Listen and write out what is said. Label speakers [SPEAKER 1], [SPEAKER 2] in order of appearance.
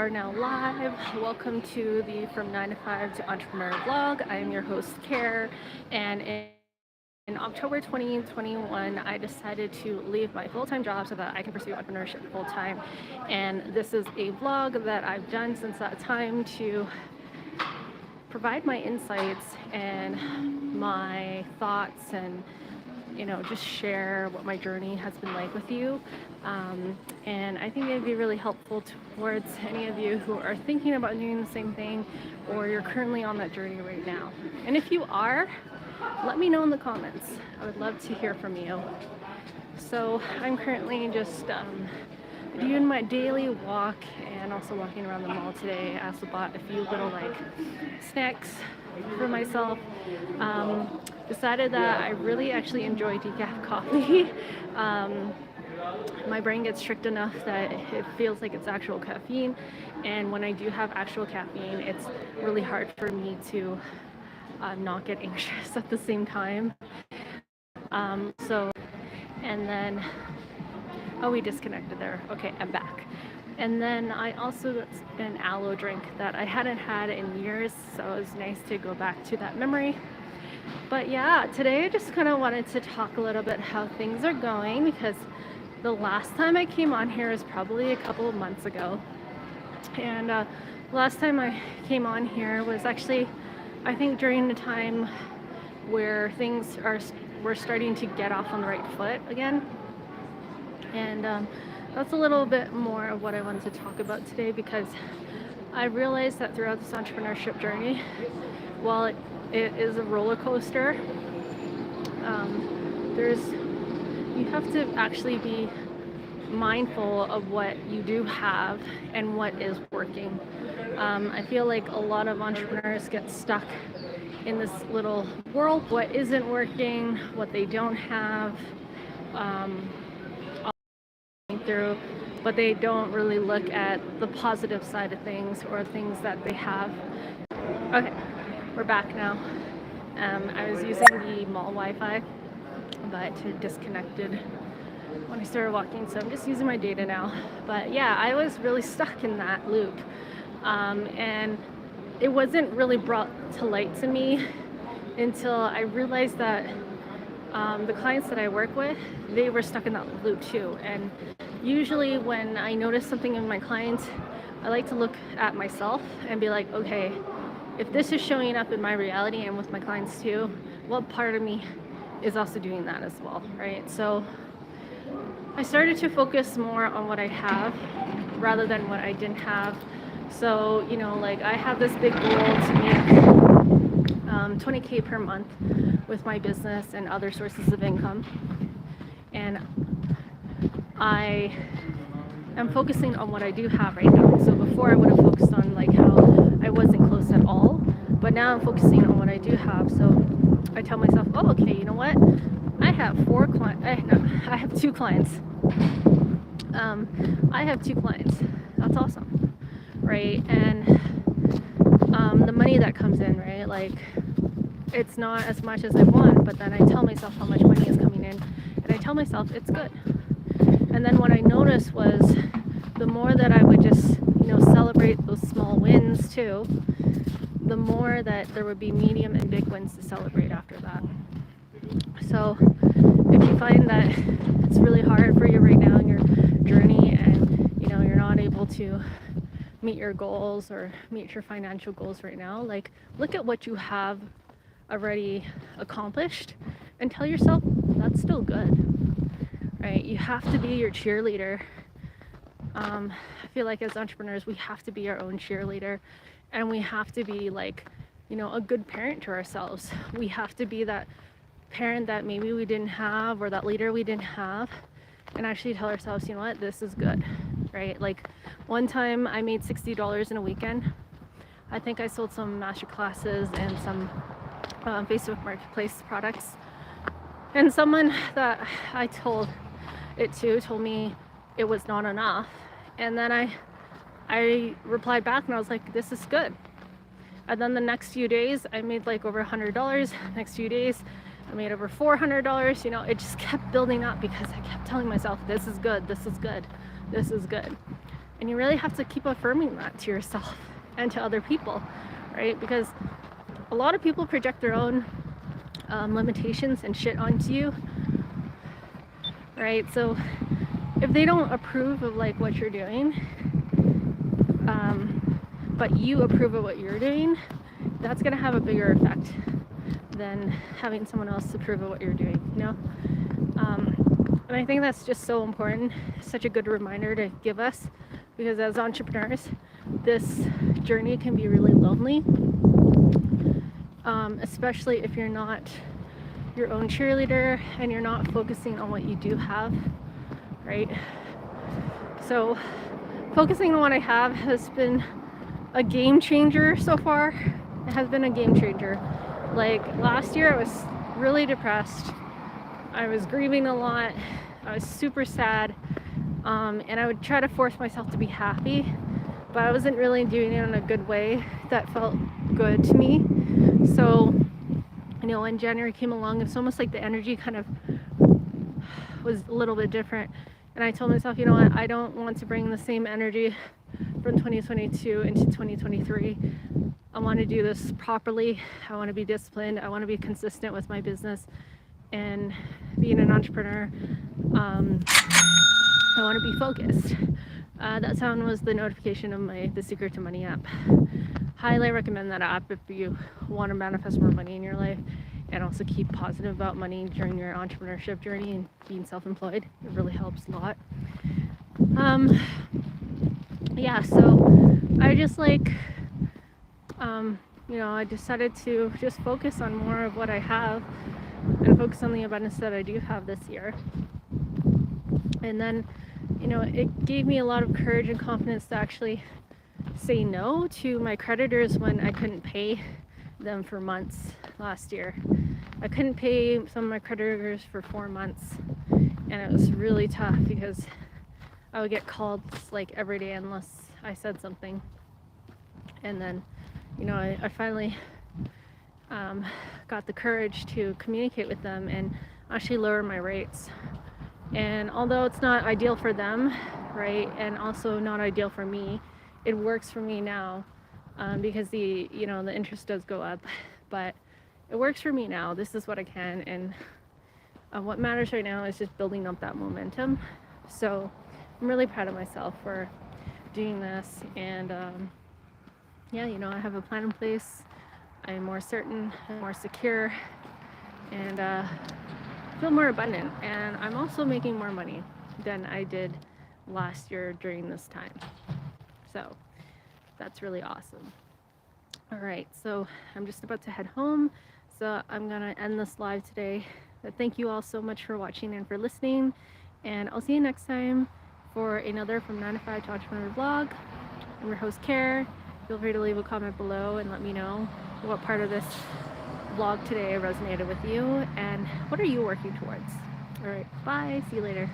[SPEAKER 1] are now live. Welcome to the From 9 to 5 to Entrepreneur vlog. I am your host, Care, and in October 2021, I decided to leave my full-time job so that I can pursue entrepreneurship full-time. And this is a vlog that I've done since that time to provide my insights and my thoughts and just share what my journey has been like with you. And I think it'd be really helpful towards any of you who are thinking about doing the same thing or you're currently on that journey right now. And if you are, let me know in the comments. I would love to hear from you. So I'm currently just doing my daily walk and also walking around the mall today. I also bought a few little snacks for myself. Decided that I really actually enjoy decaf coffee. My brain gets tricked enough that it feels like it's actual caffeine, and when I do have actual caffeine, it's really hard for me to not get anxious at the same time. And then, oh, we disconnected there. Okay, I'm back. And then I also got an aloe drink that I hadn't had in years, so it was nice to go back to that memory. But yeah, today I just kind of wanted to talk a little bit how things are going, because the last time I came on here is probably a couple of months ago. And last time I came on here was actually, I think, during the time where things were starting to get off on the right foot again. And that's a little bit more of what I wanted to talk about today, because I realized that throughout this entrepreneurship journey, while it is a roller coaster, you have to actually be mindful of what you do have and what is working. I feel like a lot of entrepreneurs get stuck in this little world, what isn't working, what they don't have, through, but they don't really look at the positive side of things or things that they have. Okay, we're back now. I was using the mall Wi-Fi, but it disconnected when I started walking, so I'm just using my data now. But yeah, I was really stuck in that loop, and it wasn't really brought to light to me until I realized that the clients that I work with, they were stuck in that loop too. And usually when I notice something in my clients, I like to look at myself and be like, okay, if this is showing up in my reality and with my clients too, what part of me is also doing that as well, right? So I started to focus more on what I have rather than what I didn't have. So, I have this big goal to make 20K per month with my business and other sources of income. And I am focusing on what I do have right now. So before I would have focused on how I wasn't close at all, but now I'm focusing on what I do have. So I tell myself, oh, okay, you know what? I have I have 2 clients. I have 2 clients. That's awesome, right? And the money that comes in, right? It's not as much as I want, but then I tell myself how much money is coming in, and I tell myself it's good. And then what I noticed was the more that I would just, celebrate those small wins too, the more that there would be medium and big wins to celebrate after that. So if you find that it's really hard for you right now in your journey and, you're not able to meet your goals or meet your financial goals right now, look at what you have already accomplished and tell yourself that's still good, right? You have to be your cheerleader. I feel like as entrepreneurs, we have to be our own cheerleader, and we have to be a good parent to ourselves. We have to be that parent that maybe we didn't have, or that leader we didn't have, and actually tell ourselves, you know what, this is good, right? One time I made $60 in a weekend. I think I sold some master classes and some Facebook Marketplace products, and someone that I told it to told me it was not enough. And then I replied back and I was like, this is good. And then the next few days I made over $100. Next few days I made over $400. It just kept building up because I kept telling myself, this is good, this is good, this is good. And you really have to keep affirming that to yourself and to other people, right? Because a lot of people project their own limitations and shit onto you, right? So if they don't approve of like what you're doing, but you approve of what you're doing, that's gonna have a bigger effect than having someone else approve of what you're doing, you know? And I think that's just so important, such a good reminder to give us, because as entrepreneurs, this journey can be really lonely, especially if you're not your own cheerleader and you're not focusing on what you do have, right? So focusing on what I have has been a game changer so far. It has been a game changer. Like last year I was really depressed. I was grieving a lot. I was super sad. And I would try to force myself to be happy, but I wasn't really doing it in a good way that felt good to me. So, you know, when January came along, it's almost like the energy kind of was a little bit different. And I told myself, you know what, I don't want to bring the same energy from 2022 into 2023. I want to do this properly. I want to be disciplined. I want to be consistent with my business. And being an entrepreneur, I want to be focused. That sound was the notification of the Secret to Money app. Highly recommend that app if you want to manifest more money in your life and also keep positive about money during your entrepreneurship journey and being self-employed. It really helps a lot. Yeah, so I just like, you know, I decided to just focus on more of what I have and focus on the abundance that I do have this year. And then, you know, it gave me a lot of courage and confidence to actually say no to my creditors when I couldn't pay them for months last year. I couldn't pay some of my creditors for 4 months, and it was really tough because I would get called like every day unless I said something. And then, you know, I finally got the courage to communicate with them and actually lower my rates. And although it's not ideal for them, right, and also not ideal for me, it works for me now, because the interest does go up, but it works for me now. This is what I can, and what matters right now is just building up that momentum. So I'm really proud of myself for doing this, and yeah, you know, I have a plan in place. I'm more certain, I'm more secure, and feel more abundant, and I'm also making more money than I did last year during this time. So that's really awesome. All right, so I'm just about to head home, so I'm gonna end this live today. But thank you all so much for watching and for listening, and I'll see you next time for another From 9 to 5 to Entrepreneur vlog. I'm your host, Care. Feel free to leave a comment below and let me know what part of this vlog today resonated with you and what are you working towards. All right, bye, see you later.